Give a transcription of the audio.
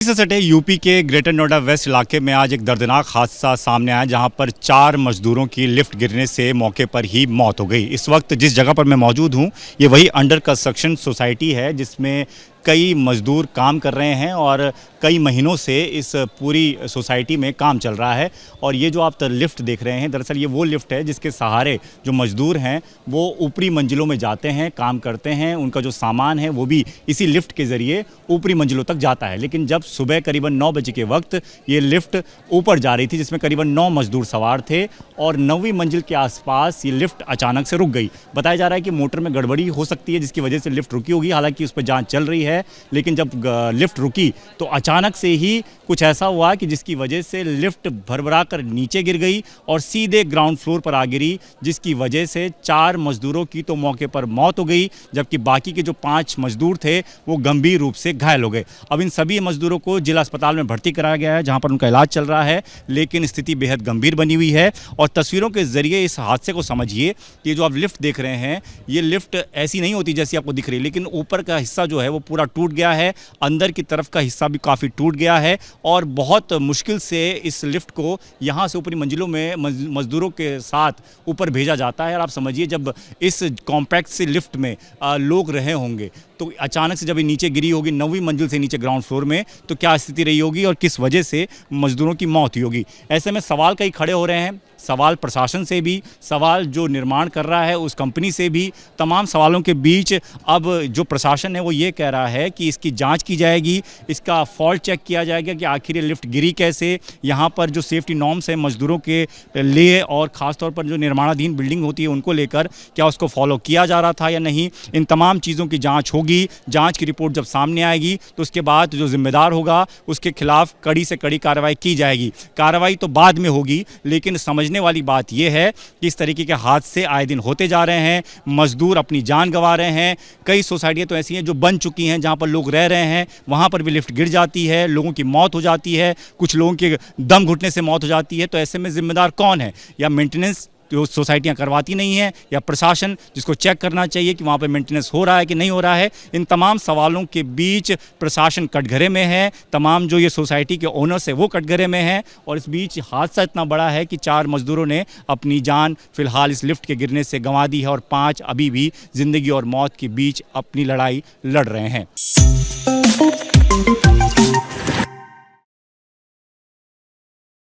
से सटे यूपी के ग्रेटर नोएडा वेस्ट इलाके में आज एक दर्दनाक हादसा सामने आया जहां पर 4 मजदूरों की लिफ्ट गिरने से मौके पर ही मौत हो गई। इस वक्त जिस जगह पर मैं मौजूद हूं ये वही अंडर कंस्ट्रक्शन सोसाइटी है जिसमें कई मजदूर काम कर रहे हैं और कई महीनों से इस पूरी सोसाइटी में काम चल रहा है। और ये जो आप लिफ्ट देख रहे हैं दरअसल ये वो लिफ्ट है जिसके सहारे जो मजदूर हैं वो ऊपरी मंजिलों में जाते हैं, काम करते हैं। उनका जो सामान है वो भी इसी लिफ्ट के ज़रिए ऊपरी मंजिलों तक जाता है। लेकिन जब सुबह करीबन 9 बजे के वक्त ये लिफ्ट ऊपर जा रही थी जिसमें करीबन 9 मजदूर सवार थे और 9वीं मंजिल के आसपास ये लिफ्ट अचानक से रुक गई। बताया जा रहा है कि मोटर में गड़बड़ी हो सकती है जिसकी वजह से लिफ्ट रुकी होगी, हालांकि उस पर जांच चल रही है। लेकिन जब लिफ्ट रुकी तो अचानक से ही कुछ ऐसा हुआ कि जिसकी वजह से लिफ्ट भरभरा कर नीचे गिर गई और सीधे ग्राउंड फ्लोर पर आ गिरी, जिसकी वजह से 4 मजदूरों की तो मौके पर मौत हो गई जबकि बाकी के जो 5 मजदूर थे वो गंभीर रूप से घायल हो गए। अब इन सभी मजदूरों को जिला अस्पताल में भर्ती कराया गया है जहां पर उनका इलाज चल रहा है, लेकिन स्थिति बेहद गंभीर बनी हुई है। और तस्वीरों के जरिए इस हादसे को समझिए। ये जो आप लिफ्ट देख रहे हैं ये लिफ्ट ऐसी नहीं होती जैसी आपको दिख रही, लेकिन ऊपर का हिस्सा जो है वो पूरा टूट गया है, अंदर की तरफ का हिस्सा भी काफ़ी टूट गया है और बहुत मुश्किल से इस लिफ्ट को यहाँ से ऊपरी मंजिलों में मजदूरों के साथ ऊपर भेजा जाता है। और आप समझिए जब इस कॉम्पैक्ट से लिफ्ट में लोग रहे होंगे तो अचानक से जब ये नीचे गिरी होगी 9वीं मंजिल से नीचे ग्राउंड फ्लोर में, तो क्या स्थिति रही होगी और किस वजह से मजदूरों की मौत हुई होगी। ऐसे में सवाल कई खड़े हो रहे हैं, सवाल प्रशासन से भी, सवाल जो निर्माण कर रहा है उस कंपनी से भी। तमाम सवालों के बीच अब जो प्रशासन है वो ये कह रहा है कि इसकी जांच की जाएगी, इसका फॉल्ट चेक किया जाएगा कि आखिर ये लिफ्ट गिरी कैसे, यहाँ पर जो सेफ्टी नॉर्म्स हैं मजदूरों के लिए और ख़ासतौर पर जो निर्माणाधीन बिल्डिंग होती है उनको लेकर क्या उसको फॉलो किया जा रहा था या नहीं। इन तमाम चीज़ों की जाँच होगी। जाँच की रिपोर्ट जब सामने आएगी तो उसके बाद जो जिम्मेदार होगा उसके खिलाफ कड़ी से कड़ी कार्रवाई की जाएगी। कार्रवाई तो बाद में होगी, लेकिन समझने वाली बात यह है कि इस तरीके के हादसे आए दिन होते जा रहे हैं, मजदूर अपनी जान गंवा रहे हैं। कई सोसाइटियां तो ऐसी हैं जो बन चुकी हैं जहां पर लोग रह रहे हैं, वहां पर भी लिफ्ट गिर जाती है, लोगों की मौत हो जाती है, कुछ लोगों के दम घुटने से मौत हो जाती है। तो ऐसे में जिम्मेदार कौन है? या मेंटेनेंस जो सोसाइटियां करवाती नहीं हैं, या प्रशासन जिसको चेक करना चाहिए कि वहाँ पे मेंटेनेंस हो रहा है कि नहीं हो रहा है। इन तमाम सवालों के बीच प्रशासन कटघरे में है, तमाम जो ये सोसाइटी के ओनर्स है वो कटघरे में हैं और इस बीच हादसा इतना बड़ा है कि 4 मजदूरों ने अपनी जान फिलहाल इस लिफ्ट के गिरने से गंवा दी है और 5 अभी भी जिंदगी और मौत के बीच अपनी लड़ाई लड़ रहे हैं।